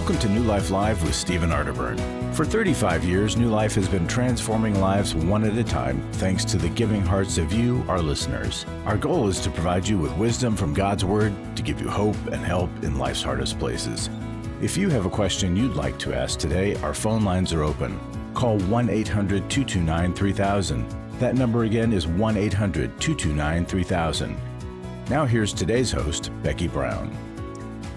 Welcome to New Life Live with Stephen Arterburn. For 35 years, New Life has been transforming lives one at a time thanks to the giving hearts of you, our listeners. Our goal is to provide you with wisdom from God's Word to give you hope and help in life's hardest places. If you have a question you'd like to ask today, our phone lines are open. Call 1-800-229-3000. That number again is 1-800-229-3000. Now here's today's host, Becky Brown.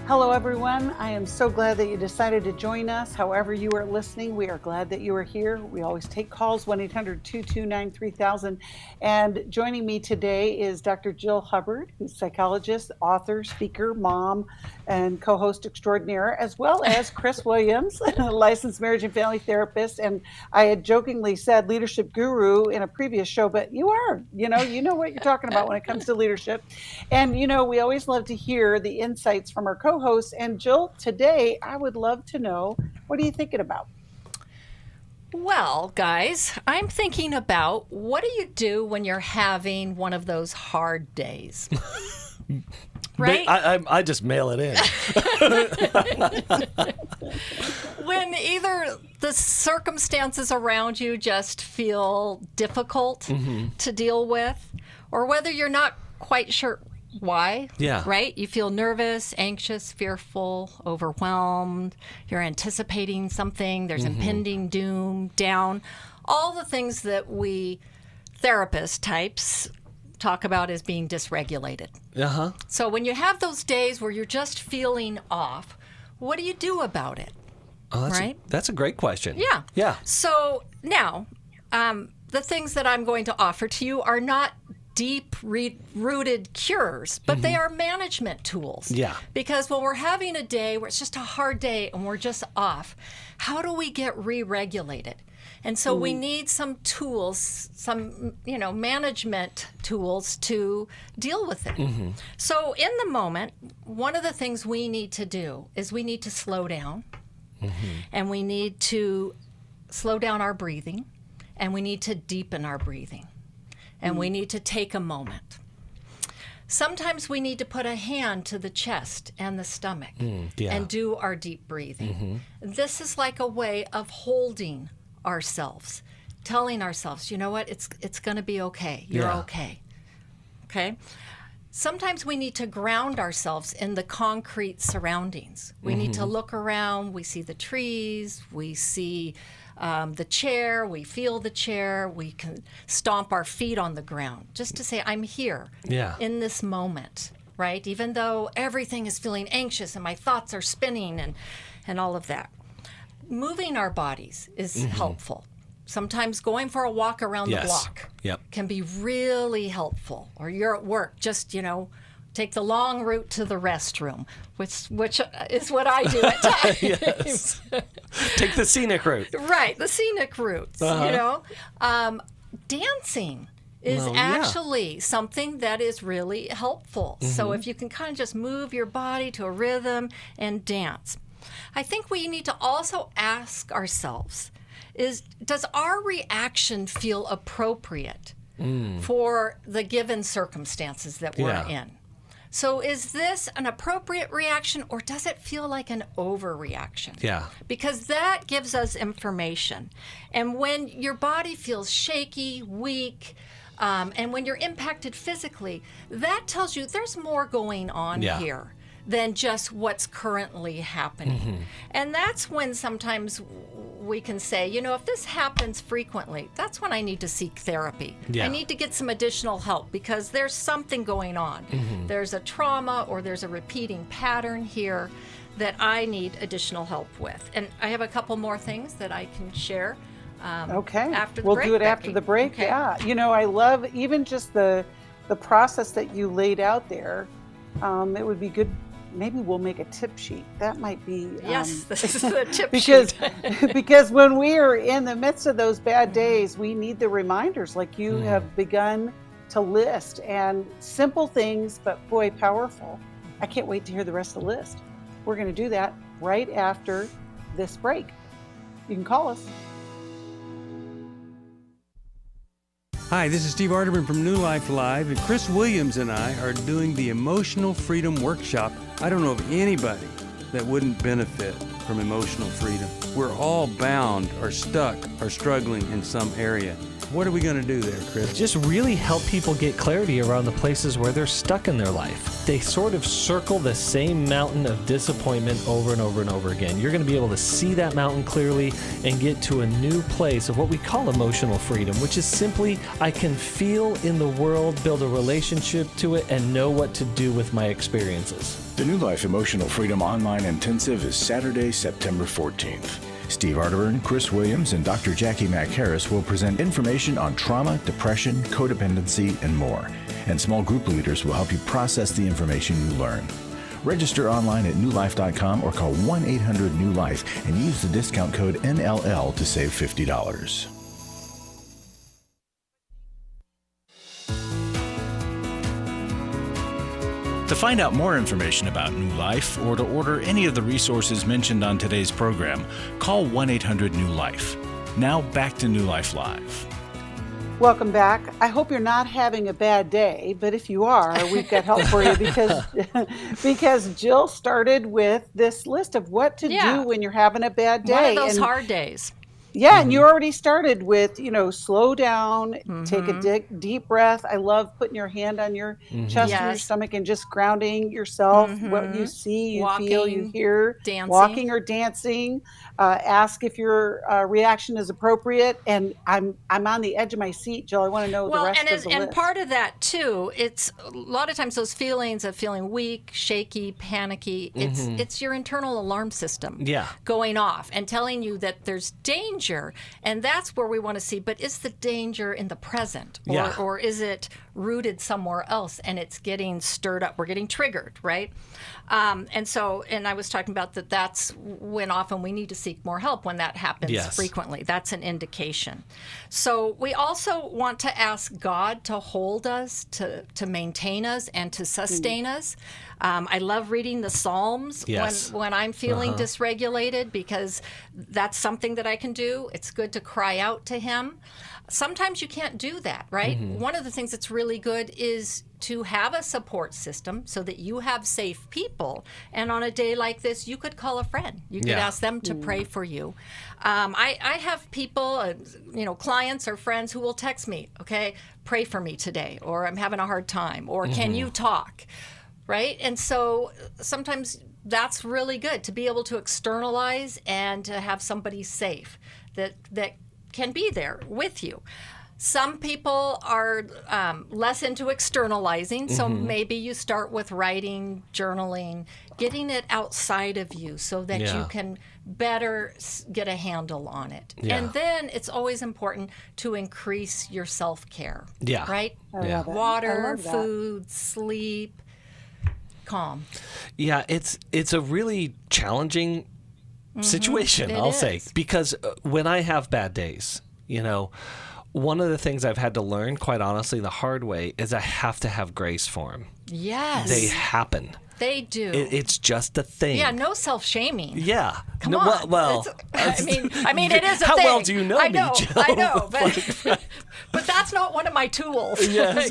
Hello, everyone. I am so glad that you decided to join us. However you are listening, we are glad that you are here. We always take calls, 1-800-229-3000. And joining me today is Dr. Jill Hubbard, who's psychologist, author, speaker, mom, and co-host extraordinaire, as well as Chris Williams, a licensed marriage and family therapist. And I had jokingly said leadership guru in a previous show, but you are, you know what you're talking about when it comes to leadership. And, we always love to hear the insights from our co-hosts. And Jill, today, I would love to know, what are you thinking about? Well, guys, I'm thinking about what do you do when you're having one of those hard days? Right? I just mail it in. When either the circumstances around you just feel difficult to deal with, or whether you're not quite sure why, right? You feel nervous, anxious, fearful, overwhelmed. You're anticipating something. There's impending doom, down. All the things that we therapist types talk about as being dysregulated. So when you have those days where you're just feeling off, what do you do about it? Oh, that's a great question. Yeah. So now, the things that I'm going to offer to you are not deep-rooted cures, but they are management tools. Yeah. Because when we're having a day where it's just a hard day and we're just off, how do we get re-regulated? And so we need some tools, some, management tools to deal with it. So in the moment, one of the things we need to do is we need to slow down, and we need to slow down our breathing, and we need to deepen our breathing. And we need to take a moment. Sometimes we need to put a hand to the chest and the stomach and do our deep breathing. This is like a way of holding ourselves, telling ourselves, you know what, it's going to be okay. You're okay. Okay? Sometimes we need to ground ourselves in the concrete surroundings. We need to look around. We see the trees. We see the chair, we feel the chair, we can stomp our feet on the ground just to say, I'm here in this moment, right? Even though everything is feeling anxious and my thoughts are spinning and all of that. Moving our bodies is helpful. Sometimes going for a walk around the block can be really helpful. Or you're at work, just, take the long route to the restroom, which is what I do at times. Take the scenic route. Right, the scenic routes, Dancing is actually something that is really helpful. So if you can kind of just move your body to a rhythm and dance. I think we need to also ask ourselves, does our reaction feel appropriate for the given circumstances that we're in? So is this an appropriate reaction, or does it feel like an overreaction? Yeah. Because that gives us information. And when your body feels shaky, weak, and when you're impacted physically, that tells you there's more going on here than just what's currently happening. And that's when sometimes we can say, if this happens frequently, that's when I need to seek therapy. I need to get some additional help because there's something going on. There's a trauma or there's a repeating pattern here that I need additional help with. And I have a couple more things that I can share after the break. We'll do it Becky. after the break. Okay. Yeah. I love even just the process that you laid out there. It would be good. Maybe we'll make a tip sheet. That might be yes. This is the tip because sheet. because when we are in the midst of those bad days, we need the reminders, like you have begun to list, and simple things, but boy, powerful. I can't wait to hear the rest of the list. We're going to do that right after this break. You can call us. Hi, this is Steve Arterburn from New Life Live, and Chris Williams and I are doing the Emotional Freedom Workshop. I don't know of anybody that wouldn't benefit from emotional freedom. We're all bound or stuck or struggling in some area. What are we going to do there, Chris? Just really help people get clarity around the places where they're stuck in their life. They sort of circle the same mountain of disappointment over and over and over again. You're going to be able to see that mountain clearly and get to a new place of what we call emotional freedom, which is simply I can feel in the world, build a relationship to it, and know what to do with my experiences. The New Life Emotional Freedom Online Intensive is Saturday, September 14th. Steve Arterburn, Chris Williams, and Dr. Jackie Mack Harris will present information on trauma, depression, codependency, and more. And small group leaders will help you process the information you learn. Register online at newlife.com or call 1-800-NEW-LIFE and use the discount code NLL to save $50. To find out more information about New Life or to order any of the resources mentioned on today's program, call 1-800-NEW-LIFE. Now back to New Life Live. Welcome back. I hope you're not having a bad day, but if you are, we've got help for you because Jill started with this list of what to do when you're having a bad day. One of those hard days. Yeah, and you already started with, slow down, take a deep breath. I love putting your hand on your chest or your stomach and just grounding yourself, what you see, you feel, you hear, walking or dancing. Ask if your reaction is appropriate. And I'm on the edge of my seat, Jill. I want to know the rest of the list. And part of that, too, it's a lot of times those feelings of feeling weak, shaky, panicky, it's your internal alarm system going off and telling you that there's danger. And that's where we want to see, but is the danger in the present or is it rooted somewhere else and it's getting stirred up? We're getting triggered, right? And I was talking about that's when often we need to seek more help when that happens frequently. That's an indication. So we also want to ask God to hold us, to maintain us, and to sustain us. I love reading the Psalms when I'm feeling dysregulated because that's something that I can do. It's good to cry out to Him. Sometimes you can't do that, right? One of the things that's really good is to have a support system so that you have safe people. And on a day like this, you could call a friend. You could ask them to pray for you. I have people, clients or friends who will text me, okay, pray for me today, or I'm having a hard time, or can you talk, right? And so sometimes that's really good to be able to externalize and to have somebody safe that can be there with you. Some people are less into externalizing, so maybe you start with writing, journaling, getting it outside of you so that you can better get a handle on it. And then it's always important to increase your self-care, right? Water, food, sleep, calm. Yeah, it's a really challenging situation, I'll say, because when I have bad days, one of the things I've had to learn, quite honestly, the hard way, is I have to have grace for them. Yes. They happen. They do. It's just a thing. Yeah, no self-shaming. Yeah. Come on. Well, I mean, it is a how thing. How well do you know me, Jill? I know, but that's not one of my tools. Yes,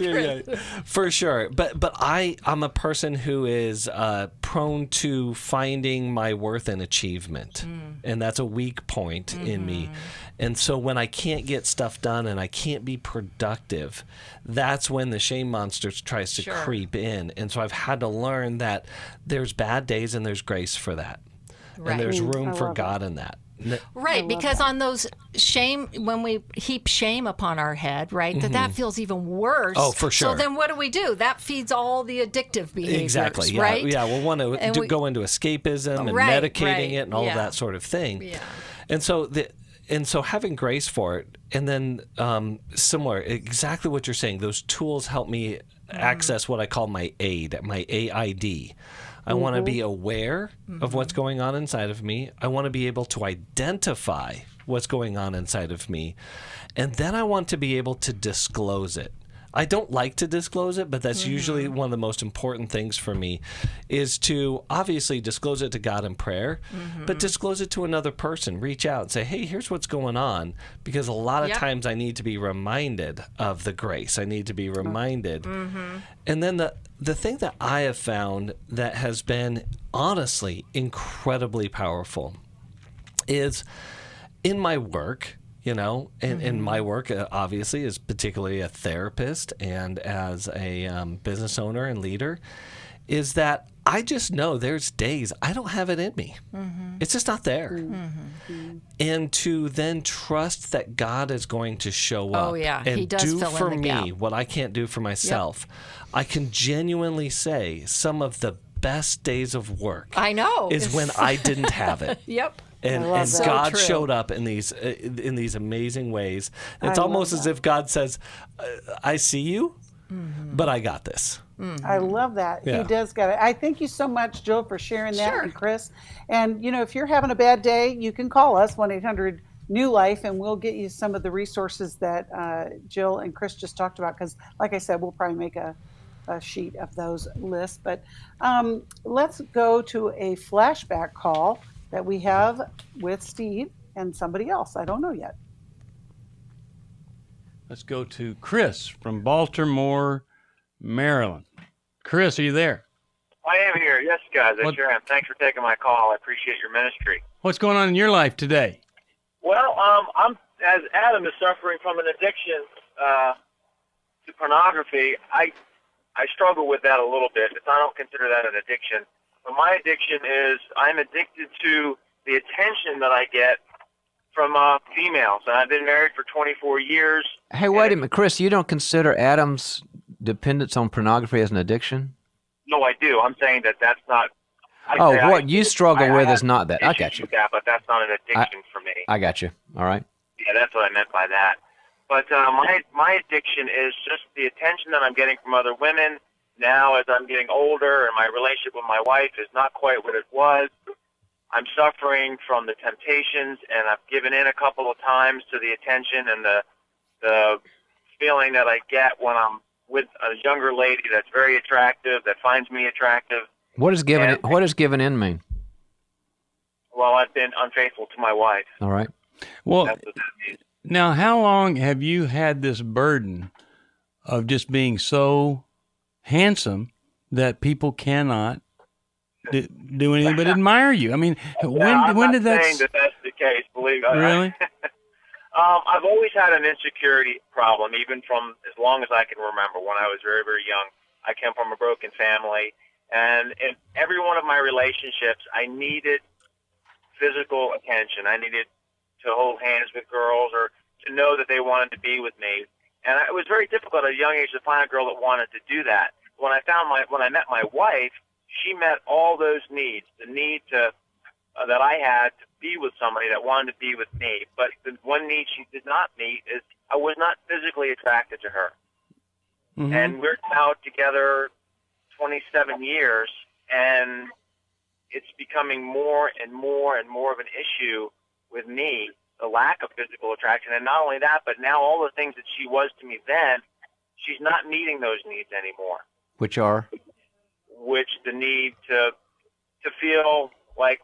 for sure. But I'm a person who is prone to finding my worth in achievement, and that's a weak point in me. And so when I can't get stuff done and I can't be productive, that's when the shame monster tries to creep in. And so I've had to learn that there's bad days and there's grace for that. Right. And there's room for God in that. Right, because on those shame, when we heap shame upon our head, right, that feels even worse. Oh, for sure. So then what do? That feeds all the addictive behaviors, exactly, right? Yeah, we'll want to go into escapism and medicating it and all of that sort of thing. Yeah. And so having grace for it, and then similar, exactly what you're saying, those tools help me access what I call my AID, my AID. I want to be aware of what's going on inside of me. I want to be able to identify what's going on inside of me. And then I want to be able to disclose it. I don't like to disclose it, but that's usually one of the most important things for me, is to obviously disclose it to God in prayer, but disclose it to another person. Reach out and say, hey, here's what's going on, because a lot of times I need to be reminded of the grace. I need to be reminded. And then the thing that I have found that has been honestly incredibly powerful is in my work, and my work obviously is particularly a therapist and as a business owner and leader, is that I just know there's days I don't have it in me. It's just not there. And to then trust that God is going to show up and He does do fill for in the me gap. what I can't do for myself. I can genuinely say some of the best days of work I know. is when I didn't have it. Yep. And love that. God So true. showed up in these amazing ways. It's I almost love as that. if God says, I see you, but I got this. I love that. Yeah. He does got it. I thank you so much, Jill, for sharing that, Sure. and Chris. And, if you're having a bad day, you can call us, 1-800-NEW-LIFE, and we'll get you some of the resources that Jill and Chris just talked about. Because, like I said, we'll probably make a sheet of those lists. But let's go to a flashback call that we have with Steve and somebody else. I don't know yet. Let's go to Chris from Baltimore, Maryland. Chris, are you there? I am here. Yes, guys, I What- sure am. Thanks for taking my call. I appreciate your ministry. What's going on in your life today? Well, I'm as Adam is suffering from an addiction to pornography. I struggle with that a little bit. I don't consider that an addiction. But my addiction is I'm addicted to the attention that I get from females. And I've been married for 24 years. Hey, wait a minute, Chris. You don't consider Adam's dependence on pornography as an addiction? No, I do. I'm saying that that's not. Oh, what you struggle with is not that. I issues got you. with that, but that's not an addiction for me. I got you. All right. Yeah, that's what I meant by that. But my addiction is just the attention that I'm getting from other women. Now, as I'm getting older and my relationship with my wife is not quite what it was, I'm suffering from the temptations, and I've given in a couple of times to the attention and the feeling that I get when I'm with a younger lady that's very attractive, that finds me attractive. What does given in mean? Well, I've been unfaithful to my wife. All right. Well, That's what that means. now, how long have you had this burden of just being so handsome that people cannot do anything but admire you? I mean, I'm when not did that? saying that that's the case, believe me. Really? I've always had an insecurity problem, even from as long as I can remember. When I was very, very young, I came from a broken family, and in every one of my relationships, I needed physical attention. I needed to hold hands with girls or to know that they wanted to be with me. And it was very difficult at a young age to find a girl that wanted to do that. When I met my wife, she met all those needs. The need to that I had to be with somebody that wanted to be with me. But the one need she did not meet is I was not physically attracted to her. Mhm. And we're now together 27 years, and it's becoming more and more and more of an issue with me, the lack of physical attraction. And not only that, but now all the things that she was to me then, she's not meeting those needs anymore, Which are? which the need to feel like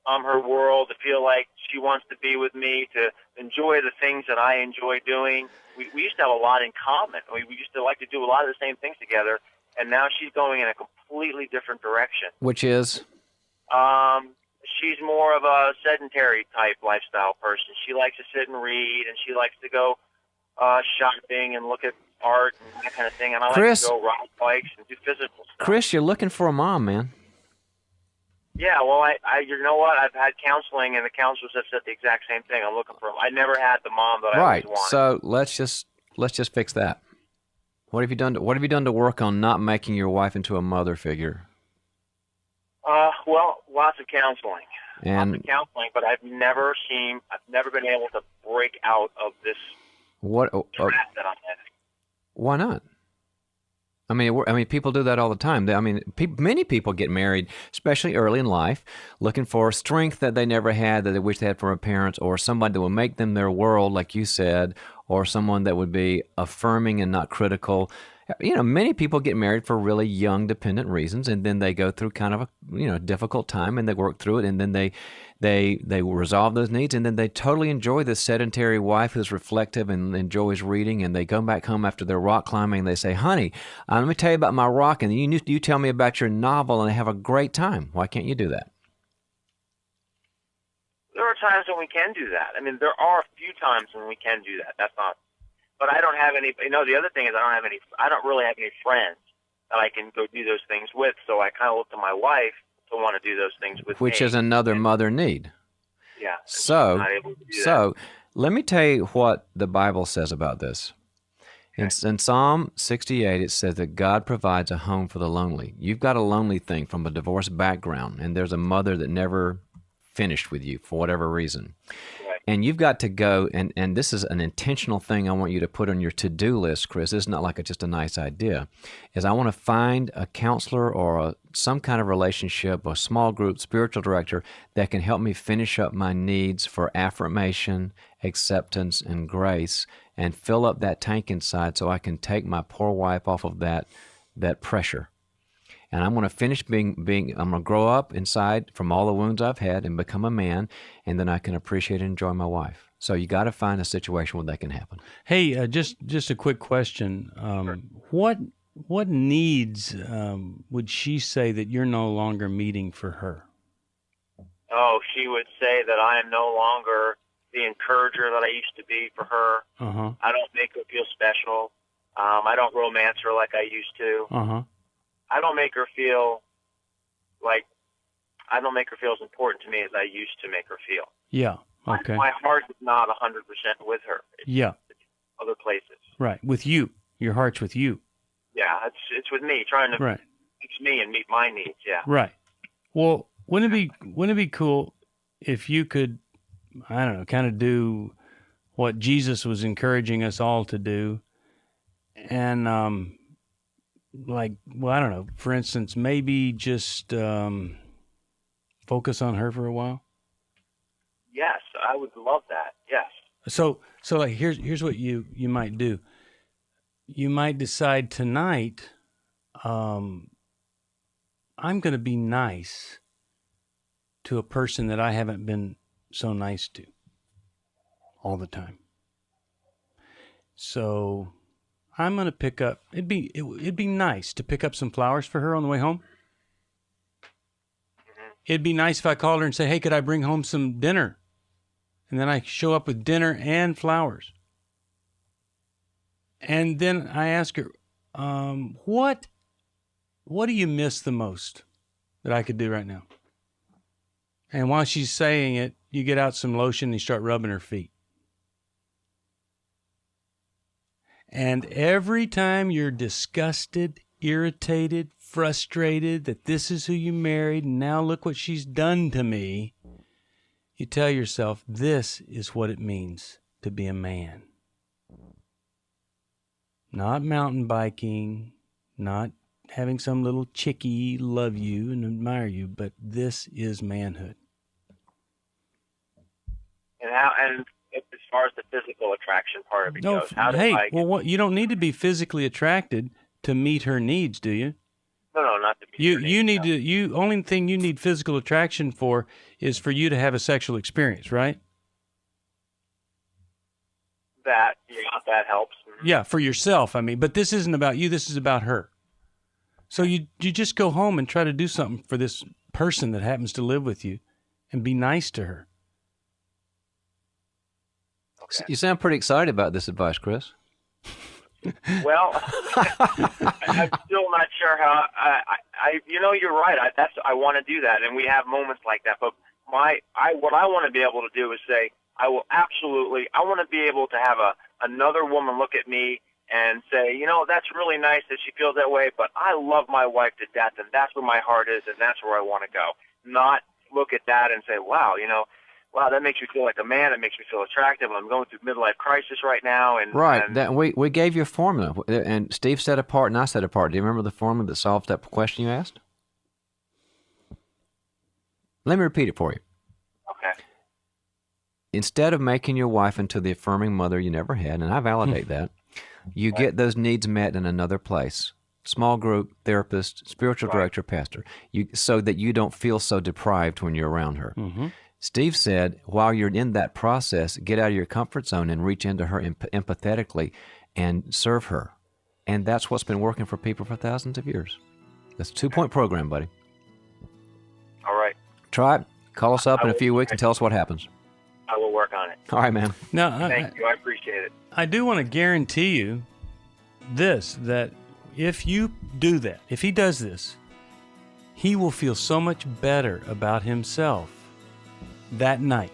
I'm her world, to feel like she wants to be with me, to enjoy the things that I enjoy doing. We used to have a lot in common. We used to like to do a lot of the same things together, and now she's going in a completely different direction. Which is? She's more of a sedentary type lifestyle person. She likes to sit and read, and she likes to go shopping and look at art and that kind of thing. And I Chris? like to go ride bikes and do physical stuff. Chris, you're looking for a mom, man. Yeah, well, I you know what? I've had counseling, and the counselors have said the exact same thing. I'm looking for. I never had the mom that I Right. always wanted. So let's just fix that. What have you done to work on not making your wife into a mother figure? Well, lots of counseling. And But I've never been able to break out of this what? trap that I'm in. Why not? I mean, people do that all the time. Many people get married, especially early in life, looking for strength that they never had, that they wish they had from their parents, or somebody that will make them their world, like you said, or someone that would be affirming and not critical. You know, many people get married for really young, dependent reasons, and then they go through kind of a difficult time, and they work through it, and then they resolve those needs, and then they totally enjoy this sedentary wife who's reflective and enjoys reading, and they go back home after their rock climbing, and they say, "Honey, let me tell you about my rock, and you tell me about your novel," and they have a great time. Why can't you do that? There are times when we can do that. I mean, there are a few times when we can do that. That's not. But I don't have any. You know, the other thing is I don't really have any friends that I can go do those things with. So I kind of look to my wife to want to do those things with me. Which is another mother need. Yeah. So let me tell you what the Bible says about this. In Psalm 68, it says that God provides a home for the lonely. You've got a lonely thing from a divorced background, and there's a mother that never finished with you for whatever reason. And you've got to go, and this is an intentional thing I want you to put on your to-do list, Chris. It's not like just a nice idea. Is I want to find a counselor or some kind of relationship, a small group, spiritual director that can help me finish up my needs for affirmation, acceptance, and grace, and fill up that tank inside so I can take my poor wife off of that pressure. And I'm going to finish I'm going to grow up inside from all the wounds I've had and become a man, and then I can appreciate and enjoy my wife. So you got to find a situation where that can happen. Hey, just a quick question. What needs would she say that you're no longer meeting for her? Oh, she would say that I am no longer the encourager that I used to be for her. Uh-huh. I don't make her feel special. I don't romance her like I used to. Uh-huh. I don't make her feel as important to me as I used to make her feel. Yeah. Okay. My heart is not 100% with her. It's other places. Right. With you. Your heart's with you. Yeah, it's with me, trying to fix me and meet my needs, yeah. Right. Well, wouldn't it be cool if you could, I don't know, kind of do what Jesus was encouraging us all to do, and I don't know, for instance, maybe just focus on her for a while? Yes, I would love that. Yes. So like here's what you might do. You might decide tonight, I'm going to be nice to a person that I haven't been so nice to all the time. So I'm going to pick up, it'd be nice to pick up some flowers for her on the way home. Mm-hmm. It'd be nice if I called her and say, "Hey, could I bring home some dinner?" And then I show up with dinner and flowers. And then I ask her, what do you miss the most that I could do right now? And while she's saying it, you get out some lotion and you start rubbing her feet. And every time you're disgusted, irritated, frustrated that this is who you married, and now look what she's done to me, you tell yourself, this is what it means to be a man. Not mountain biking, not having some little chickie love you and admire you, but this is manhood. And as far as the physical attraction part of it goes, you don't need to be physically attracted to meet her needs, do you? No, not to be. Only thing you need physical attraction for is for you to have a sexual experience, right? That helps. Mm-hmm. Yeah, for yourself, I mean, but this isn't about you, this is about her. So you just go home and try to do something for this person that happens to live with you and be nice to her. Okay. You sound pretty excited about this advice, Chris. Well, I'm still not sure how. You're right. I want to do that, and we have moments like that. But what I want to be able to do is say, I want to be able to have another woman look at me and say, that's really nice that she feels that way, but I love my wife to death, and that's where my heart is, and that's where I want to go. Not look at that and say, wow, that makes me feel like a man. It makes me feel attractive. I'm going through midlife crisis right now. That we gave you a formula, and Steve set apart and I set apart. Do you remember the formula that solved that question you asked? Let me repeat it for you. Okay. instead of making your wife into the affirming mother you never had, and I validate that, you get those needs met in another place. Small group, therapist, spiritual director, pastor, so that you don't feel so deprived when you're around her. Steve said, while you're in that process, get out of your comfort zone and reach into her empathetically and serve her. And that's what's been working for people for thousands of years. That's a 2-point program, buddy. All right. Try it. Call us up in a few weeks and tell us what happens. I will work on it. All right, man. No, Thank you. I appreciate it. I do want to guarantee you this, that if you do that, if he does this, he will feel so much better about himself that night.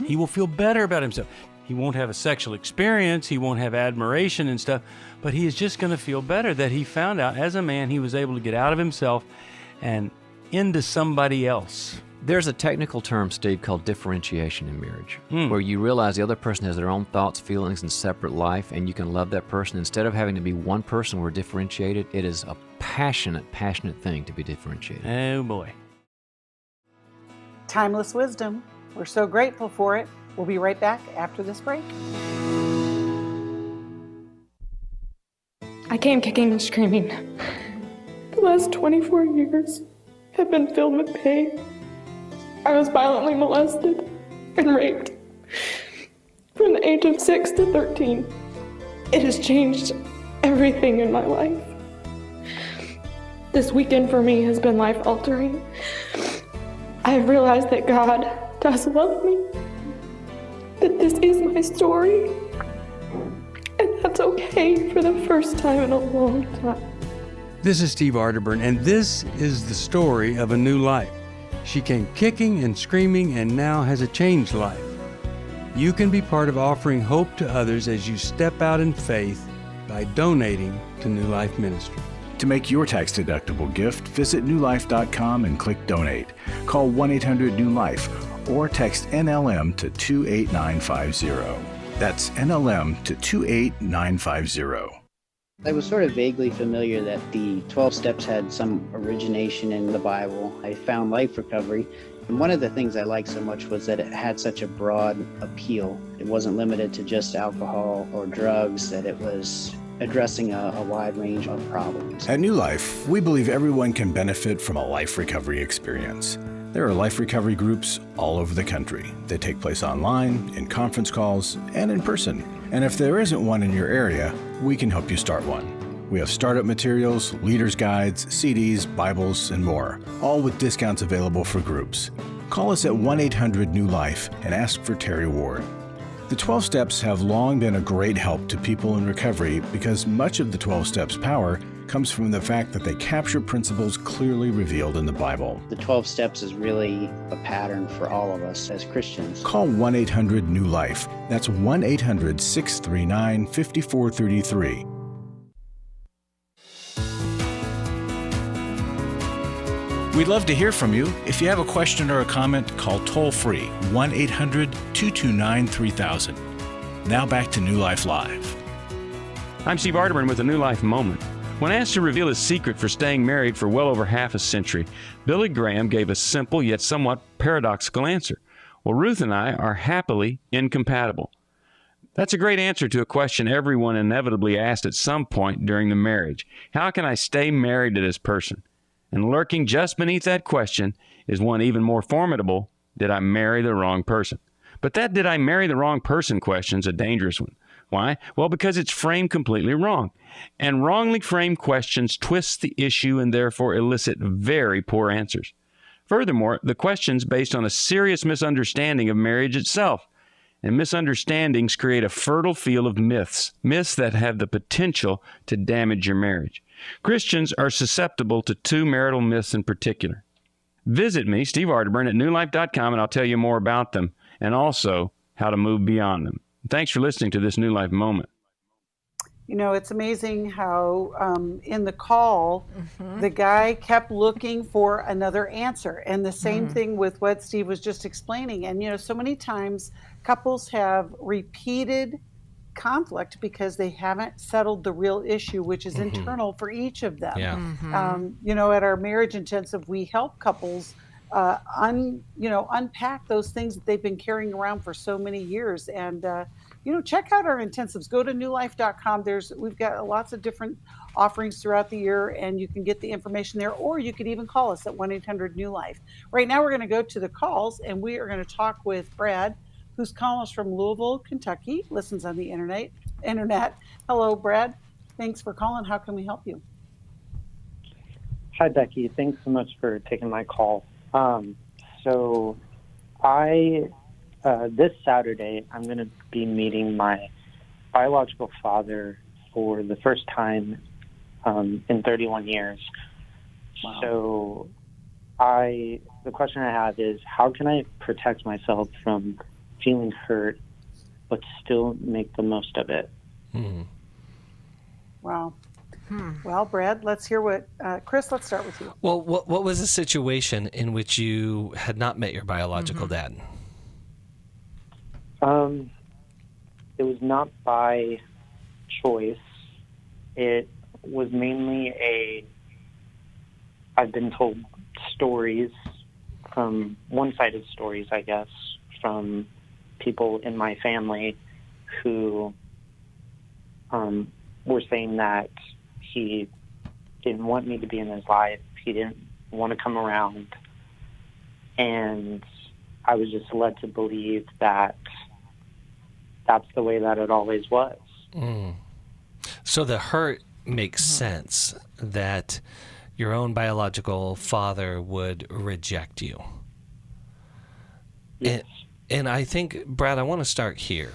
He will feel better about himself. He won't have a sexual experience. He won't have admiration and stuff, but he is just going to feel better that he found out as a man he was able to get out of himself and into somebody else. There's a technical term, Steve, called differentiation in marriage, where you realize the other person has their own thoughts, feelings, and separate life, and you can love that person. Instead of having to be one person, we're differentiated. It is a passionate thing to be differentiated. Oh, boy. Timeless wisdom. We're so grateful for it. We'll be right back after this break. I came kicking and screaming. The last 24 years have been filled with pain. I was violently molested and raped from the age of 6 to 13. It has changed everything in my life. This weekend for me has been life-altering. I have realized that God does love me, that this is my story, and that's okay for the first time in a long time. This is Steve Arterburn, and this is the story of a new life. She came kicking and screaming and now has a changed life. You can be part of offering hope to others as you step out in faith by donating to New Life Ministry. To make your tax-deductible gift, visit newlife.com and click Donate. Call 1-800-NEW-LIFE or text NLM to 28950. That's NLM to 28950. I was sort of vaguely familiar that the 12 steps had some origination in the Bible. I found Life Recovery, and one of the things I liked so much was that it had such a broad appeal. It wasn't limited to just alcohol or drugs, that it was addressing a wide range of problems. At New Life, we believe everyone can benefit from a life recovery experience. There are life recovery groups all over the country. They take place online, in conference calls, and in person. And if there isn't one in your area, we can help you start one. We have startup materials, leaders' guides, CDs, Bibles, and more, all with discounts available for groups. Call us at 1-800-NEW-LIFE and ask for Terry Ward. The 12 Steps have long been a great help to people in recovery because much of the 12 Steps' power comes from the fact that they capture principles clearly revealed in the Bible. The 12 steps is really a pattern for all of us as Christians. Call 1-800-NEW-LIFE. That's 1-800-639-5433. We'd love to hear from you. If you have a question or a comment, call toll-free 1-800-229-3000. Now back to New Life Live. I'm Steve Arterburn with a New Life Moment. When asked to reveal his secret for staying married for well over half a century, Billy Graham gave a simple yet somewhat paradoxical answer. Well, Ruth and I are happily incompatible. That's a great answer to a question everyone inevitably asked at some point during the marriage. How can I stay married to this person? And lurking just beneath that question is one even more formidable: did I marry the wrong person? But that "did I marry the wrong person" question is a dangerous one. Why? Well, because it's framed completely wrong. And wrongly framed questions twist the issue and therefore elicit very poor answers. Furthermore, the question's based on a serious misunderstanding of marriage itself. And misunderstandings create a fertile field of myths that have the potential to damage your marriage. Christians are susceptible to two marital myths in particular. Visit me, Steve Arterburn, at newlife.com, and I'll tell you more about them and also how to move beyond them. Thanks for listening to this New Life Moment. You know, it's amazing how in the call, the guy kept looking for another answer. And the same thing with what Steve was just explaining. And, you know, so many times couples have repeated conflict because they haven't settled the real issue, which is internal for each of them. Yeah. You know, at our Marriage Intensive, we help couples unpack those things that they've been carrying around for so many years. And check out our intensives. Go to newlife.com. We've got lots of different offerings throughout the year, and you can get the information there, or you could even call us at 1-800-NEW-LIFE. Right now, we're going to go to the calls, and we are going to talk with Brad, who's calling us from Louisville, Kentucky, listens on the internet. Hello, Brad. Thanks for calling. How can we help you? Hi, Becky. Thanks so much for taking my call. So I this Saturday, I'm going to be meeting my biological father for the first time in 31 years. Wow. So the question I have is, how can I protect myself from feeling hurt but still make the most of it? Wow. Well, Brad, let's hear what Chris, let's start with you. Well, what was the situation in which you had not met your biological dad? It was not by choice. It was mainly I've been told stories from one-sided stories, I guess, from people in my family who were saying that he didn't want me to be in his life. He didn't want to come around. And I was just led to believe that that's the way that it always was. So the hurt makes sense that your own biological father would reject you. Yes. And I think, Brad, I want to start here.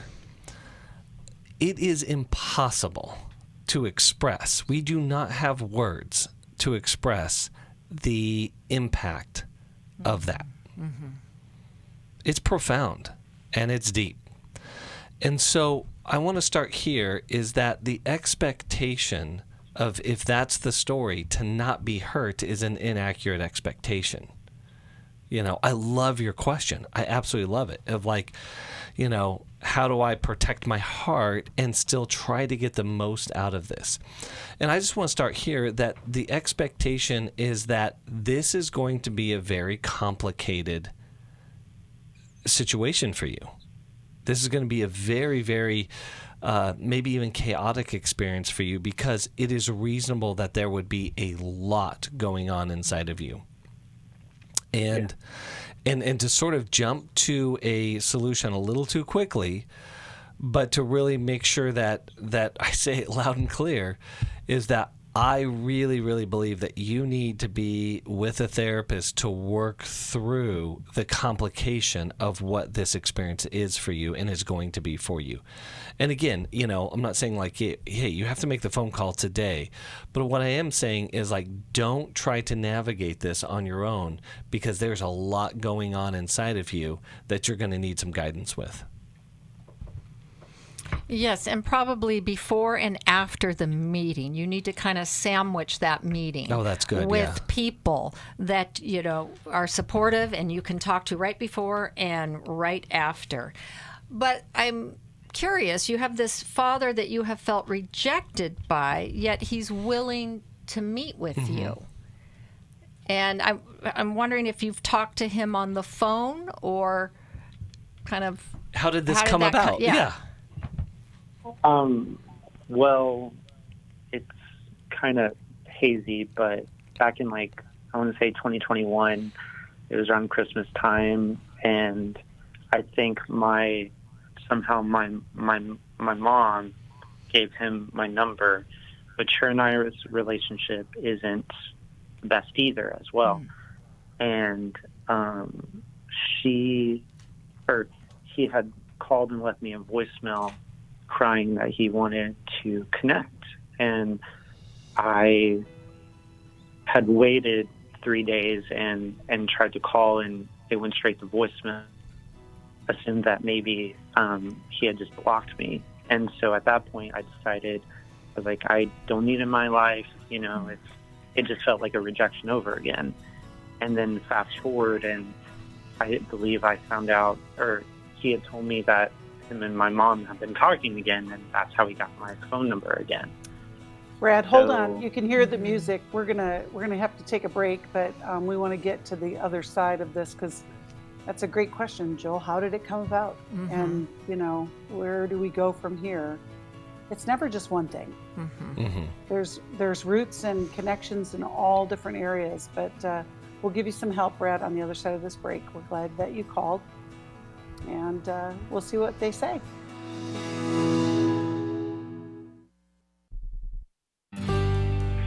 It is impossible to express. We do not have words to express the impact of that. It's profound and it's deep. And so I want to start here is that the expectation of, if that's the story, to not be hurt is an inaccurate expectation. I love your question. I absolutely love it. Of how do I protect my heart and still try to get the most out of this? And I just want to start here that the expectation is that this is going to be a very complicated situation for you. This is going to be a very, very, maybe even chaotic experience for you, because it is reasonable that there would be a lot going on inside of you. And to sort of jump to a solution a little too quickly, but to really make sure that I say it loud and clear, is that I really, really believe that you need to be with a therapist to work through the complication of what this experience is for you and is going to be for you. And again, I'm not saying hey, you have to make the phone call today. But what I am saying is don't try to navigate this on your own, because there's a lot going on inside of you that you're going to need some guidance with. Yes, and probably before and after the meeting, you need to kind of sandwich that meeting. Oh, that's good. With people that, are supportive and you can talk to right before and right after. But I'm curious, you have this father that you have felt rejected by, yet he's willing to meet with you. And I'm wondering if you've talked to him on the phone, or kind of... How did this come about? Yeah. Well, it's kind of hazy, but back in I want to say 2021, it was around Christmas time, and I think somehow my mom gave him my number, which her and I's relationship isn't the best either as well. And he had called and left me a voicemail crying that he wanted to connect. And I had waited 3 days and tried to call, and it went straight to voicemail. Assumed that maybe he had just blocked me. And so at that point I decided, I was I don't need it in my life. It just felt like a rejection over again. And then fast forward, and I believe I found out, or he had told me that him and my mom have been talking again, and that's how he got my phone number again. Brad, hold So- on. You can hear the music. We're gonna have to take a break, but we want to get to the other side of this because that's a great question, Jill. How did it come about? And where do we go from here? It's never just one thing. There's roots and connections in all different areas, but we'll give you some help, Brad, on the other side of this break. We're glad that you called, and we'll see what they say.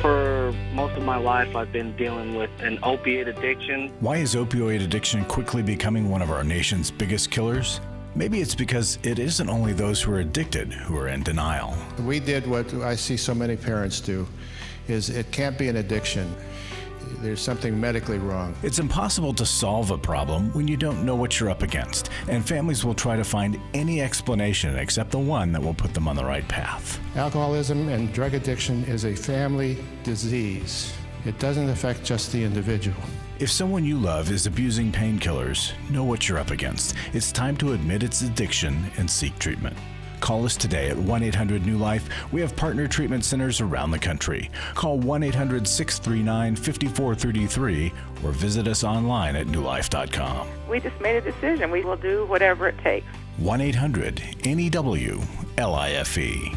For most of my life, I've been dealing with an opiate addiction. Why is opioid addiction quickly becoming one of our nation's biggest killers? Maybe it's because it isn't only those who are addicted who are in denial. We did what I see so many parents do, is it can't be an addiction. There's something medically wrong. It's impossible to solve a problem when you don't know what you're up against, and families will try to find any explanation except the one that will put them on the right path. Alcoholism and drug addiction is a family disease. It doesn't affect just the individual. If someone you love is abusing painkillers, know what you're up against. It's time to admit its addiction and seek treatment. Call us today at 1-800-NEW-LIFE. We have partner treatment centers around the country. Call 1-800-639-5433 or visit us online at newlife.com. We just made a decision. We will do whatever it takes. 1-800-NEW-LIFE.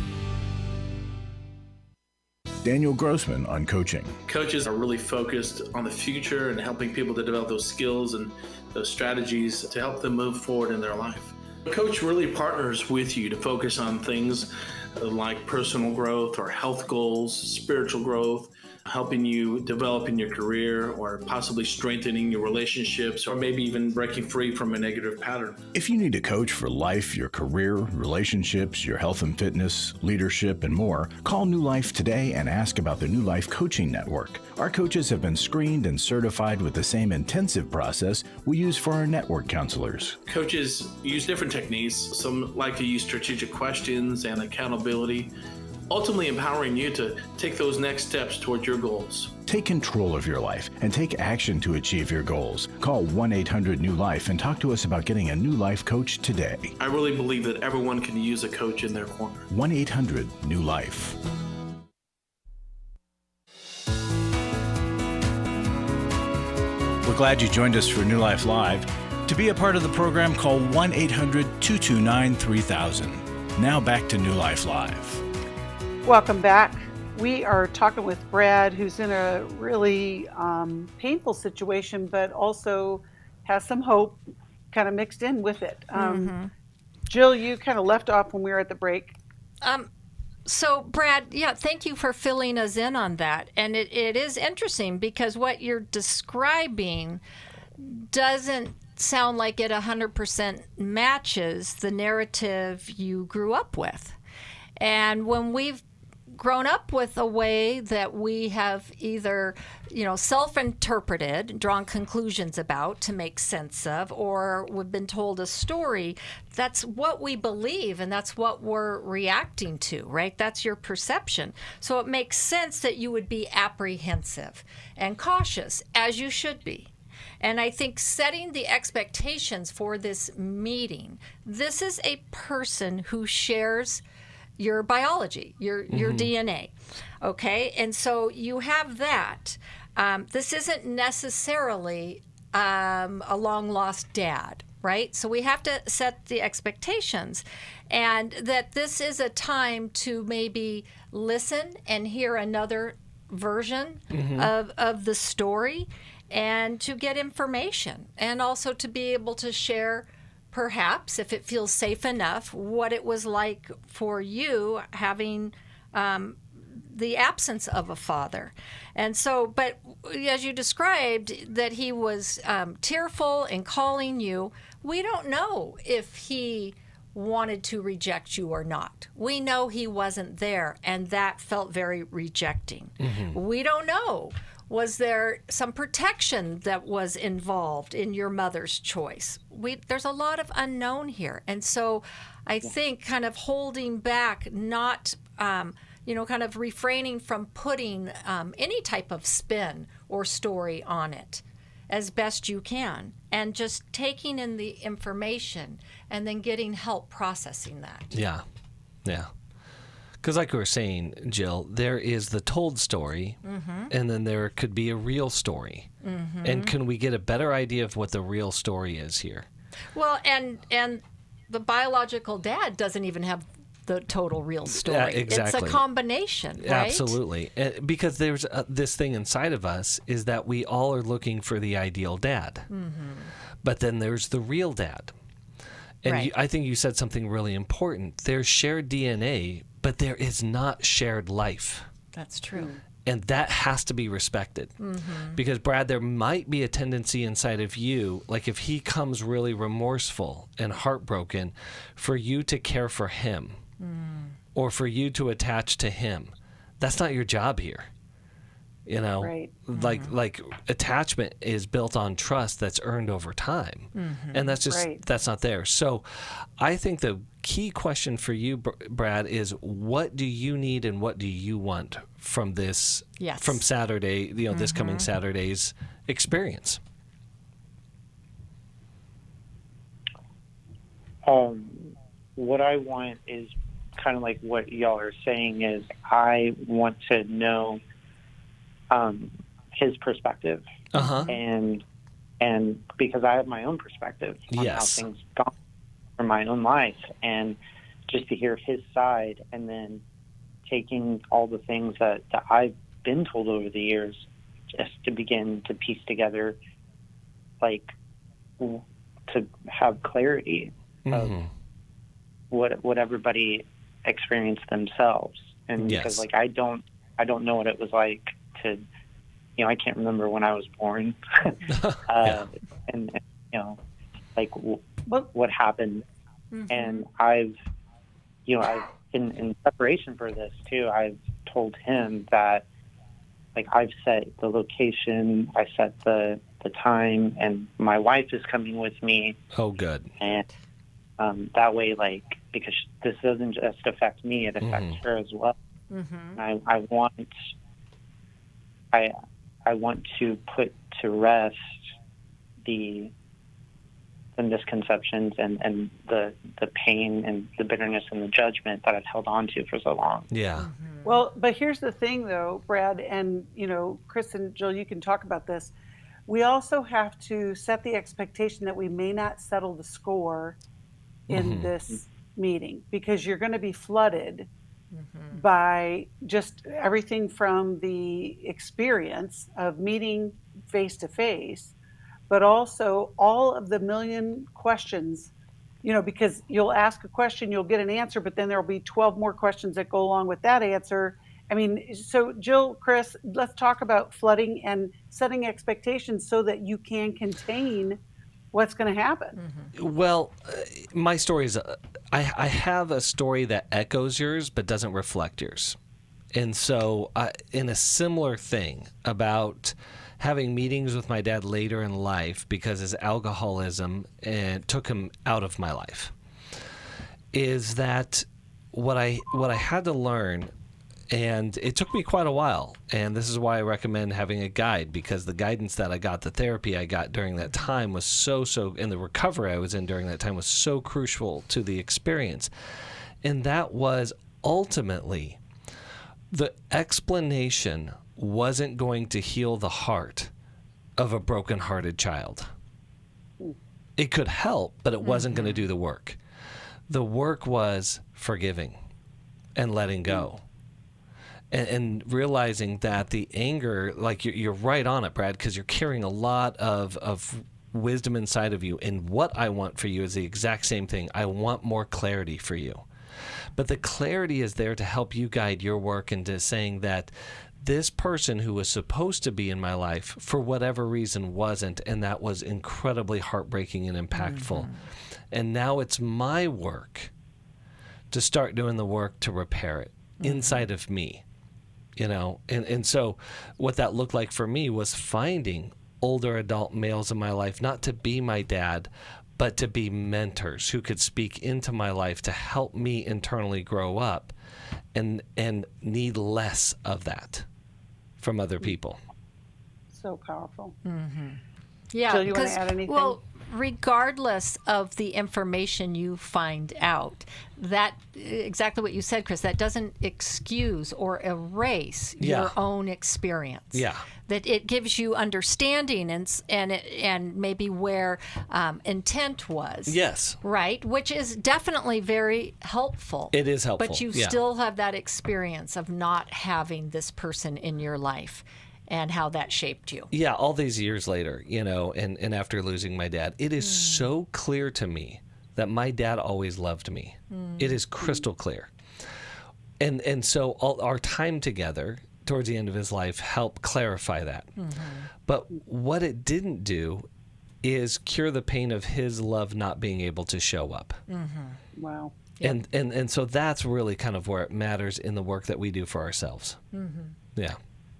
Daniel Grossman on coaching. Coaches are really focused on the future and helping people to develop those skills and those strategies to help them move forward in their life. A coach really partners with you to focus on things like personal growth or health goals, spiritual growth, helping you develop in your career or possibly strengthening your relationships or maybe even breaking free from a negative pattern. If you need a coach for life, your career, relationships, your health and fitness, leadership, and more, call New Life today and ask about the New Life Coaching Network. Our coaches have been screened and certified with the same intensive process we use for our network counselors. Coaches use different techniques. Some like to use strategic questions and accountability, ultimately empowering you to take those next steps toward your goals. Take control of your life and take action to achieve your goals. Call 1-800-NEW-LIFE and talk to us about getting a New Life coach today. I really believe that everyone can use a coach in their corner. 1-800-NEW-LIFE. We're glad you joined us for New Life Live. To be a part of the program, call 1-800-229-3000. Now back to New Life Live. Welcome back. We are talking with Brad, who's in a really painful situation, but also has some hope kind of mixed in with it. Jill, you kind of left off when we were at the break. So, Brad, thank you for filling us in on that. And it is interesting because what you're describing doesn't sound like it 100% matches the narrative you grew up with. And when we've grown up with a way that we have either, self-interpreted, drawn conclusions about to make sense of, or we've been told a story, that's what we believe and that's what we're reacting to, right? That's your perception. So it makes sense that you would be apprehensive and cautious, as you should be. And I think setting the expectations for this meeting, this is a person who shares your biology, your DNA, okay? And so you have that. This isn't necessarily a long-lost dad, right? So we have to set the expectations, and that this is a time to maybe listen and hear another version of the story, and to get information, and also to be able to share, perhaps, if it feels safe enough, what it was like for you having the absence of a father. And so, but as you described, that he was tearful and calling you, we don't know if he wanted to reject you or not. We know he wasn't there, and that felt very rejecting. We don't know. Was there some protection that was involved in your mother's choice? There's a lot of unknown here. And so I think kind of holding back, not, kind of refraining from putting any type of spin or story on it as best you can, and just taking in the information and then getting help processing that. Yeah. Because like we were saying, Jill, there is the told story, and then there could be a real story. And can we get a better idea of what the real story is here? Well, and the biological dad doesn't even have the total real story. Exactly. It's a combination, right? Absolutely. Because there's this thing inside of us is that we all are looking for the ideal dad. But then there's the real dad. And Right. I think you said something really important. There's shared DNA, but there is not shared life. That's true. And that has to be respected. Because, Brad, there might be a tendency inside of you, like if he comes really remorseful and heartbroken, for you to care for him or for you to attach to him. That's not your job here. You know, Right. like attachment is built on trust that's earned over time. And that's just, Right. that's not there. So I think the key question for you, Brad, is what do you need and what do you want from this, Yes. from Saturday, this coming Saturday's experience? What I want is kind of like what y'all are saying is I want to know his perspective, and because I have my own perspective on how things gone for my own life, and just to hear his side, and then taking all the things that I've been told over the years, just to begin to piece together, like to have clarity of what everybody experienced themselves, and because like I don't know what it was like to, I can't remember when I was born, and like what happened, and I've in preparation for this too, I've told him that like I've set the location, I set the time, and my wife is coming with me. Oh, good. And that way, like, because this doesn't just affect me, it affects her as well. I want to put to rest the misconceptions and the pain and the bitterness and the judgment that I've held on to for so long. Yeah. Well, but here's the thing, though, Brad, and, Chris and Jill, you can talk about this. We also have to set the expectation that we may not settle the score in this meeting, because you're going to be flooded by just everything from the experience of meeting face to face, but also all of the million questions, because you'll ask a question, you'll get an answer, but then there'll be 12 more questions that go along with that answer. I mean, so Jill, Chris, let's talk about flooding and setting expectations so that you can contain what's going to happen. Well, my story is, I have a story that echoes yours but doesn't reflect yours. And so in a similar thing about having meetings with my dad later in life because his alcoholism took him out of my life, is that what I had to learn, and it took me quite a while, and this is why I recommend having a guide, because the guidance that I got, the therapy I got during that time was so, and the recovery I was in during that time was so crucial to the experience. And that was ultimately the explanation wasn't going to heal the heart of a broken-hearted child. It could help, but it wasn't going to do the work. The work was forgiving and letting go. And realizing that the anger, like you're right on it, Brad, because you're carrying a lot of wisdom inside of you. And what I want for you is the exact same thing. I want more clarity for you. But the clarity is there to help you guide your work into saying that this person who was supposed to be in my life, for whatever reason, wasn't. And that was incredibly heartbreaking and impactful. And now it's my work to start doing the work to repair it inside of me. And so what that looked like for me was finding older adult males in my life, not to be my dad, but to be mentors who could speak into my life to help me internally grow up and need less of that from other people. So powerful. Yeah. Jill, you want to add anything? Well, regardless of the information you find out, that exactly what you said, Chris, that doesn't excuse or erase your own experience. Yeah. That it gives you understanding and maybe where intent was. Yes. Right, which is definitely very helpful. It is helpful. But you still have that experience of not having this person in your life and how that shaped you. Yeah, all these years later, and after losing my dad, it is so clear to me that my dad always loved me. It is crystal clear. And so all our time together towards the end of his life helped clarify that. But what it didn't do is cure the pain of his love not being able to show up. Wow. Yep. And so that's really kind of where it matters in the work that we do for ourselves. Yeah.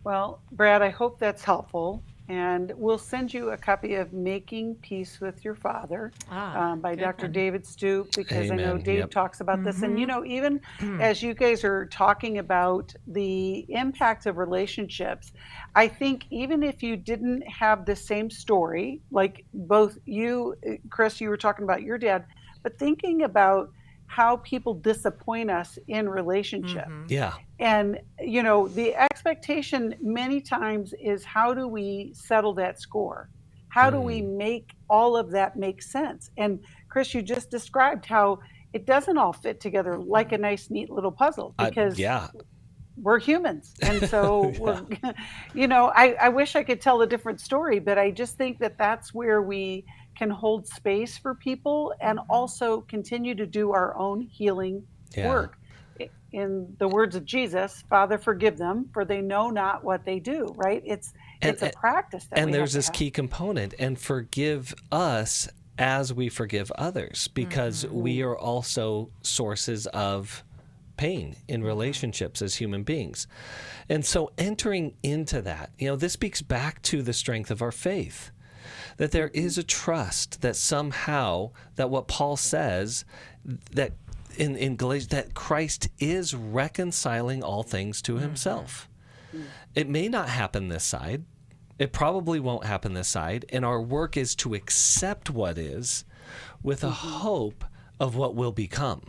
Well, Brad, I hope that's helpful. And we'll send you a copy of Making Peace with Your Father by Dr. David Stoop, because I know Dave talks about this. And, even as you guys are talking about the impact of relationships, I think even if you didn't have the same story, like both you, Chris, you were talking about your dad, but thinking about how people disappoint us in relationships. Yeah. And, the expectation many times is, how do we settle that score? How do we make all of that make sense? And Chris, you just described how it doesn't all fit together like a nice, neat little puzzle, because we're humans. And so, I wish I could tell a different story, but I just think that that's where we can hold space for people and also continue to do our own healing work. In the words of Jesus, Father, forgive them, for they know not what they do, right? It's a practice that and there's this key component, and forgive us as we forgive others, because we are also sources of pain in relationships as human beings. And so entering into that, this speaks back to the strength of our faith. That there is a trust that somehow, that what Paul says, that in Galatians, that Christ is reconciling all things to himself. It may not happen this side. It probably won't happen this side. And our work is to accept what is with a hope of what will become.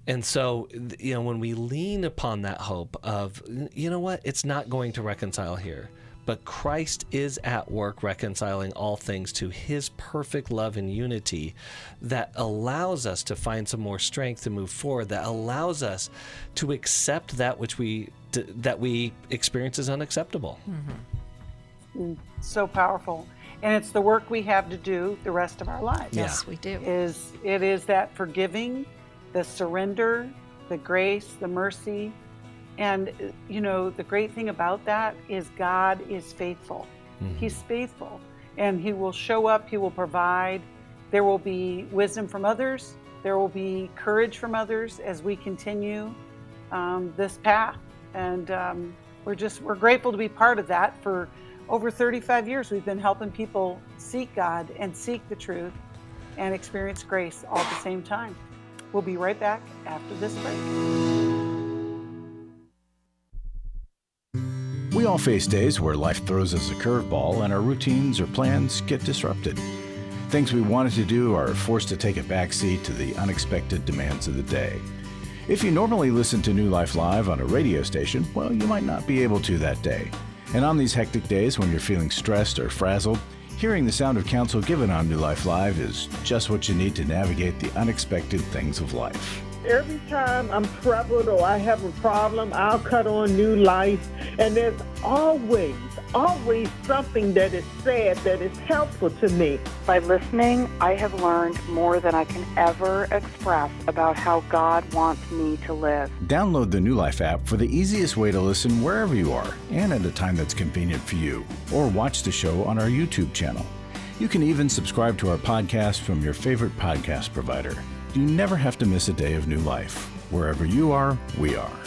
And so, when we lean upon that hope of, it's not going to reconcile here, but Christ is at work reconciling all things to his perfect love and unity, that allows us to find some more strength to move forward, that allows us to accept that which we experience as unacceptable. So powerful. And it's the work we have to do the rest of our lives. Yes, we do. It is that forgiving, the surrender, the grace, the mercy. And, the great thing about that is God is faithful. He's faithful, and he will show up. He will provide. There will be wisdom from others. There will be courage from others as we continue this path. And we're grateful to be part of that. For over 35 years, we've been helping people seek God and seek the truth and experience grace all at the same time. We'll be right back after this break. We all face days where life throws us a curveball and our routines or plans get disrupted. Things we wanted to do are forced to take a backseat to the unexpected demands of the day. If you normally listen to New Life Live on a radio station, well, you might not be able to that day. And on these hectic days when you're feeling stressed or frazzled, hearing the sound of counsel given on New Life Live is just what you need to navigate the unexpected things of life. Every time I'm troubled or I have a problem, I'll cut on New Life, and there's always something that is said that is helpful to me. By listening, I have learned more than I can ever express about how God wants me to live. Download the New Life app for the easiest way to listen wherever you are and at a time that's convenient for you, or watch the show on our YouTube channel. You can even subscribe to our podcast from your favorite podcast provider. You never have to miss a day of New Life. Wherever you are, we are.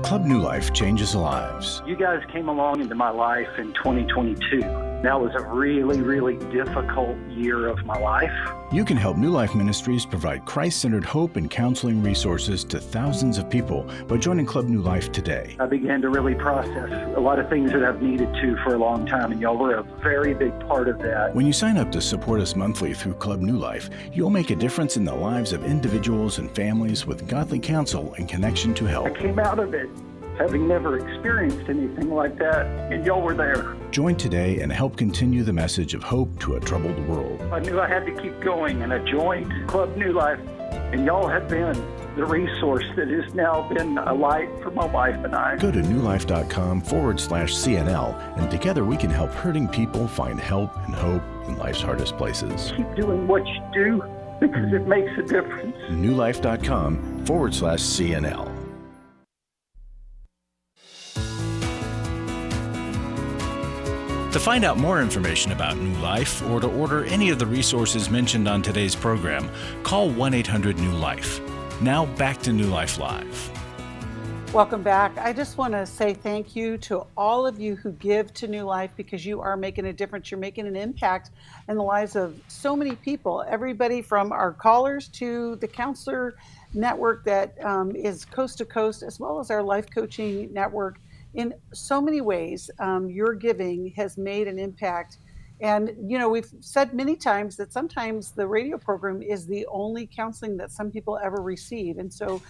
Club New Life changes lives. You guys came along into my life in 2022, That was a really, really difficult year of my life. You can help New Life Ministries provide Christ-centered hope and counseling resources to thousands of people by joining Club New Life today. I began to really process a lot of things that I've needed to for a long time, and y'all were a very big part of that. When you sign up to support us monthly through Club New Life, you'll make a difference in the lives of individuals and families with godly counsel and connection to help. I came out of it having never experienced anything like that, and y'all were there. Join today and help continue the message of hope to a troubled world. I knew I had to keep going, and I joined Club New Life, and y'all have been the resource that has now been a light for my wife and I. Go to newlife.com/CNL, and together we can help hurting people find help and hope in life's hardest places. Keep doing what you do because it makes a difference. newlife.com/CNL. To find out more information about New Life or to order any of the resources mentioned on today's program, call 1-800-NEW-LIFE. Now back to New Life Live. Welcome back. I just want to say thank you to all of you who give to New Life, because you are making a difference. You're making an impact in the lives of so many people, everybody from our callers to the counselor network that is coast to coast, as well as our life coaching network. In so many ways, your giving has made an impact. And, you know, we've said many times that sometimes the radio program is the only counseling that some people ever receive. And so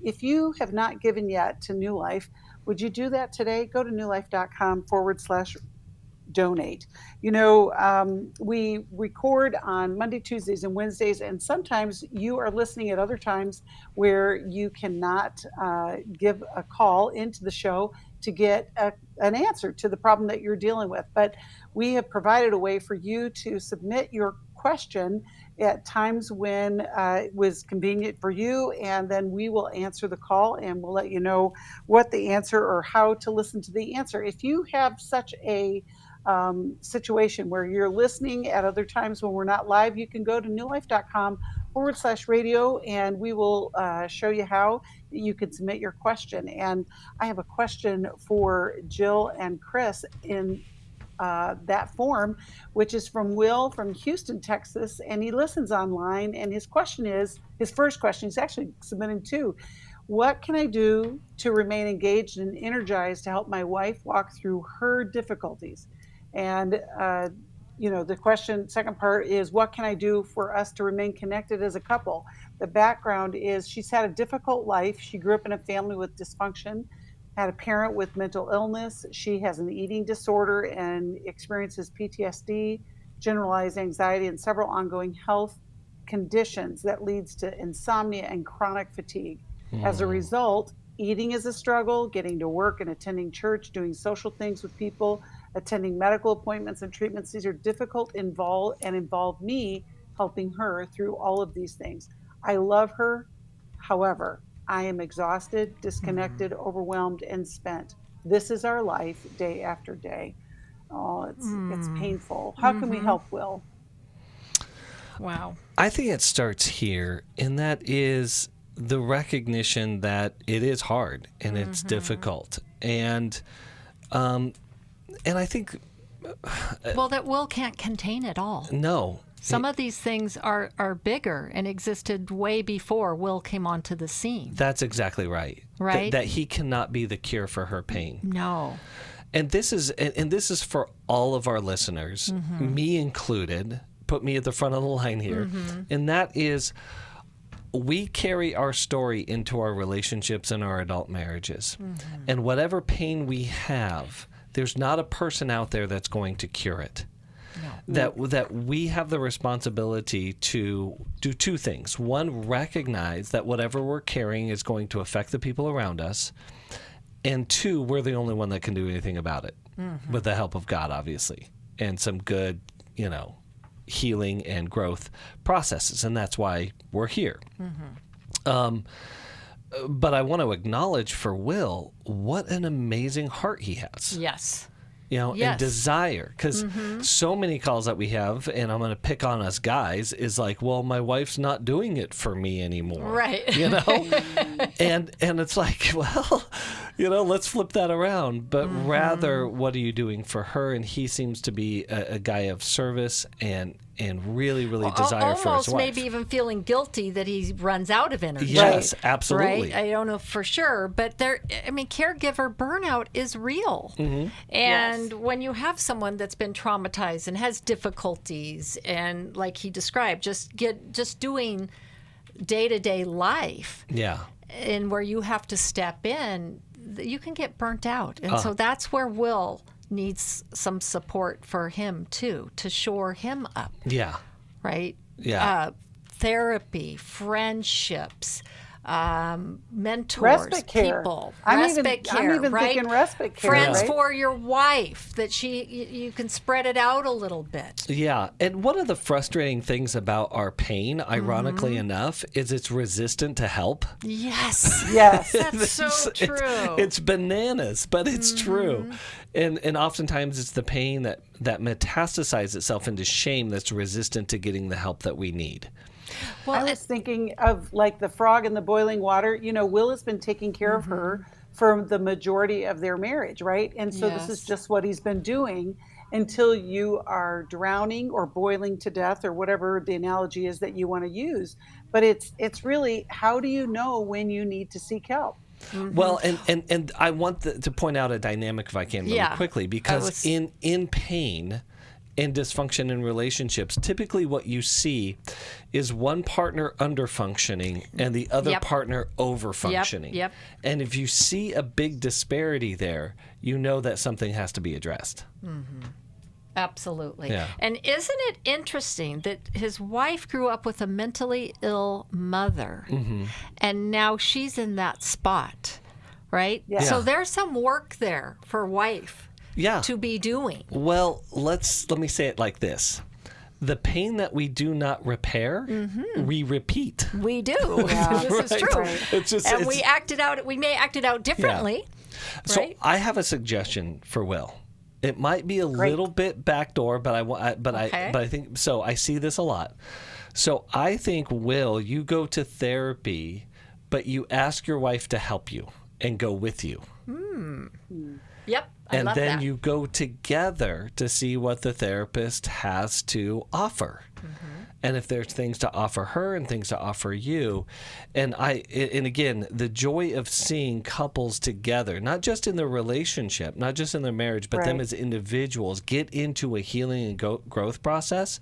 if you have not given yet to New Life, would you do that today? Go to newlife.com/donate. You know, we record on Monday, Tuesdays, and Wednesdays, and sometimes you are listening at other times where you cannot give a call into the show to get an answer to the problem that you're dealing with. But we have provided a way for you to submit your question at times when it was convenient for you, and then we will answer the call and we'll let you know what the answer or how to listen to the answer. If you have such a situation where you're listening at other times when we're not live, you can go to newlife.com/radio and we will show you how you can submit your question. And I have a question for Jill and Chris in that form, which is from Will from Houston, Texas, and he listens online. And his question is, his first question, he's actually submitting two. What can I do to remain engaged and energized to help my wife walk through her difficulties? And, you know, the question, second part is, what can I do for us to remain connected as a couple? The background is she's had a difficult life. She grew up in a family with dysfunction, had a parent with mental illness. She has an eating disorder and experiences PTSD, generalized anxiety, and several ongoing health conditions that leads to insomnia and chronic fatigue. As a result, eating is a struggle, getting to work and attending church, doing social things with people, attending medical appointments and treatments. These are difficult and involve me helping her through all of these things. I love her. However, I am exhausted, disconnected, overwhelmed, and spent. This is our life day after day. Oh, it's painful. How can we help, Will? Wow. I think it starts here, and that is the recognition that it is hard and it's difficult. And I think... well, that Will can't contain it all. No. Some of these things are bigger and existed way before Will came onto the scene. That's exactly right. Right? That he cannot be the cure for her pain. No. And this is for all of our listeners, me included. Put me at the front of the line here. And that is, we carry our story into our relationships and our adult marriages. And whatever pain we have, there's not a person out there that's going to cure it. No. That we have the responsibility to do two things. One, recognize that whatever we're carrying is going to affect the people around us. And two, we're the only one that can do anything about it, with the help of God, obviously, and some good, healing and growth processes. And that's why we're here. But I want to acknowledge for Will what an amazing heart he has. Yes. and desire. Because so many calls that we have, and I'm going to pick on us guys, is like, well, my wife's not doing it for me anymore. Right. And it's like, well, let's flip that around. But rather, what are you doing for her? And he seems to be a guy of service and really, really desire for his wife. Almost maybe even feeling guilty that he runs out of energy. Yes, absolutely. Right? I don't know for sure, but caregiver burnout is real. And when you have someone that's been traumatized and has difficulties, and like he described, just doing day-to-day life, and where you have to step in, you can get burnt out. And so that's where Will needs some support for him too, to shore him up. Yeah. Right? Yeah. Therapy, friendships, mentors, respite care. People, I'm respite care, even right? thinking respite care. Friends right? for your wife, that you can spread it out a little bit. Yeah. And one of the frustrating things about our pain, ironically enough, is it's resistant to help. Yes. Yes. That's so true. It's bananas, but it's true. And oftentimes it's the pain that metastasizes itself into shame that's resistant to getting the help that we need. Well, I was thinking of like the frog in the boiling water. Will has been taking care of her for the majority of their marriage, right? And so this is just what he's been doing until you are drowning or boiling to death, or whatever the analogy is that you want to use. But it's really, how do you know when you need to seek help? Well, and I want to point out a dynamic, if I can, really quickly, because in pain and dysfunction in relationships, typically what you see is one partner under-functioning and the other partner over-functioning. Yep. And if you see a big disparity there, you know that something has to be addressed. Absolutely. Yeah. And isn't it interesting that his wife grew up with a mentally ill mother, and now she's in that spot, right? Yeah. So there's some work there for wife to be doing. Well, let me say it like this. The pain that we do not repair, we repeat. We do. This is true. Right. We may act it out differently. Yeah. So I have a suggestion for Will. It might be a little bit backdoor, but I think so. I see this a lot. So I think, Will, you go to therapy, but you ask your wife to help you and go with you. Yep. And then you go together to see what the therapist has to offer. And if there's things to offer her and things to offer you. And again, the joy of seeing couples together, not just in their relationship, not just in their marriage, but them as individuals, get into a healing and growth process,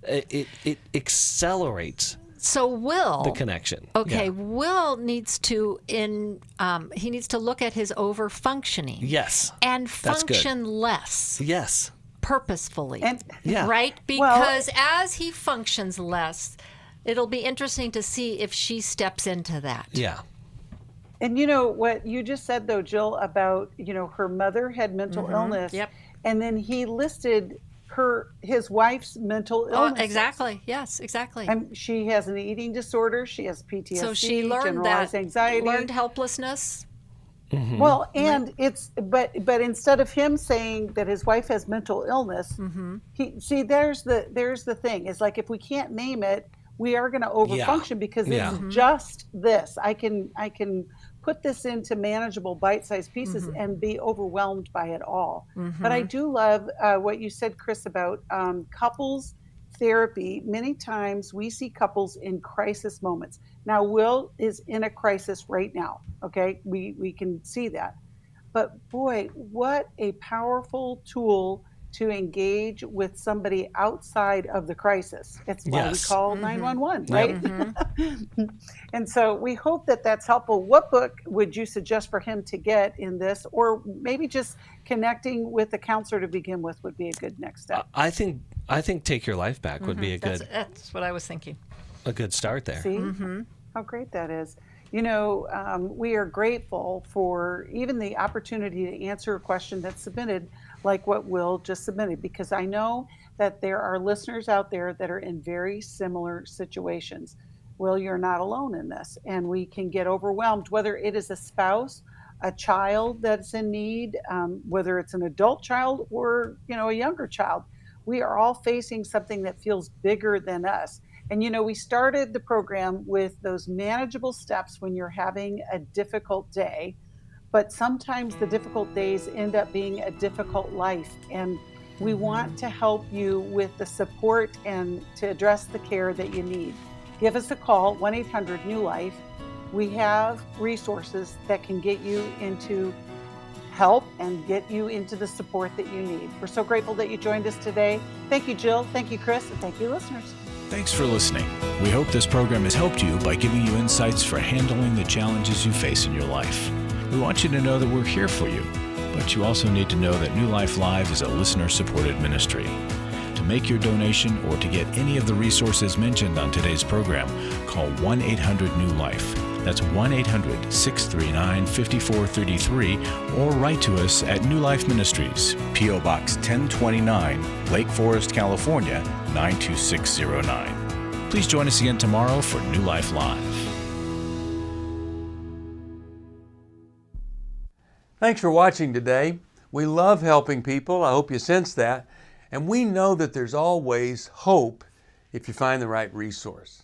it accelerates So Will, the connection. Okay, Will needs to he needs to look at his over functioning. Yes. And function less. Yes. Purposefully. And, right? Because as he functions less, it'll be interesting to see if she steps into that. Yeah. And what you just said though, Jill, about her mother had mental illness. Yep. And then he listed his wife's mental illness. Oh, exactly. Yes, exactly. She has an eating disorder. She has PTSD. So she learned generalized anxiety, learned helplessness. Well, and but instead of him saying that his wife has mental illness, there's the thing. It's like, if we can't name it, we are going to overfunction because it's just this. I can put this into manageable bite-sized pieces and be overwhelmed by it all. But I do love what you said, Chris, about couples therapy. Many times we see couples in crisis moments. Now, Will is in a crisis right now. Okay, we can see that. But boy, what a powerful tool to engage with somebody outside of the crisis. It's why we call 911, right? And so we hope that that's helpful. What book would you suggest for him to get in this? Or maybe just connecting with a counselor to begin with would be a good next step. I think Take Your Life Back would be a good. That's what I was thinking. A good start there. See how great that is. We are grateful for even the opportunity to answer a question that's submitted, like what Will just submitted, because I know that there are listeners out there that are in very similar situations. Will, you're not alone in this, and we can get overwhelmed, whether it is a spouse, a child that's in need, whether it's an adult child or, a younger child. We are all facing something that feels bigger than us. And, we started the program with those manageable steps when you're having a difficult day, but sometimes the difficult days end up being a difficult life. And we want to help you with the support and to address the care that you need. Give us a call, 1-800-NEW-LIFE. We have resources that can get you into help and get you into the support that you need. We're so grateful that you joined us today. Thank you, Jill. Thank you, Chris. And thank you, listeners. Thanks for listening. We hope this program has helped you by giving you insights for handling the challenges you face in your life. We want you to know that we're here for you, but you also need to know that New Life Live is a listener-supported ministry. To make your donation or to get any of the resources mentioned on today's program, call 1-800-NEW-LIFE. That's 1-800-639-5433, or write to us at New Life Ministries, P.O. Box 1029, Lake Forest, California, 92609. Please join us again tomorrow for New Life Live. Thanks for watching today. We love helping people. I hope you sense that. And we know that there's always hope if you find the right resource.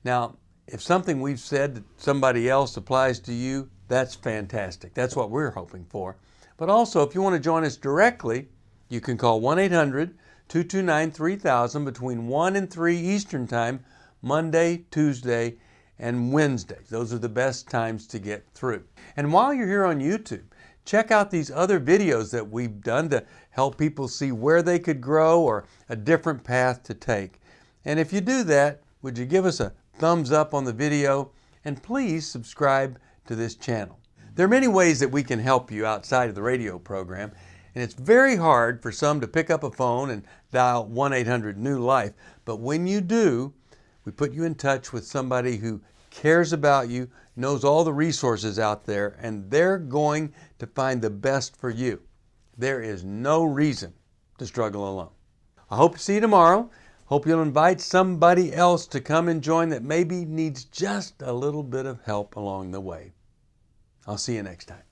Now, if something we've said to somebody else applies to you, that's fantastic. That's what we're hoping for. But also, if you want to join us directly, you can call 1-800-229-3000 between 1 and 3 Eastern Time, Monday, Tuesday, and Wednesday. Those are the best times to get through. And while you're here on YouTube, check out these other videos that we've done to help people see where they could grow or a different path to take. And if you do that, would you give us a thumbs up on the video, and please subscribe to this channel. There are many ways that we can help you outside of the radio program, and it's very hard for some to pick up a phone and dial 1-800-NEW-LIFE, but when you do, we put you in touch with somebody who cares about you, knows all the resources out there, and they're going to find the best for you. There is no reason to struggle alone. I hope to see you tomorrow. Hope you'll invite somebody else to come and join that maybe needs just a little bit of help along the way. I'll see you next time.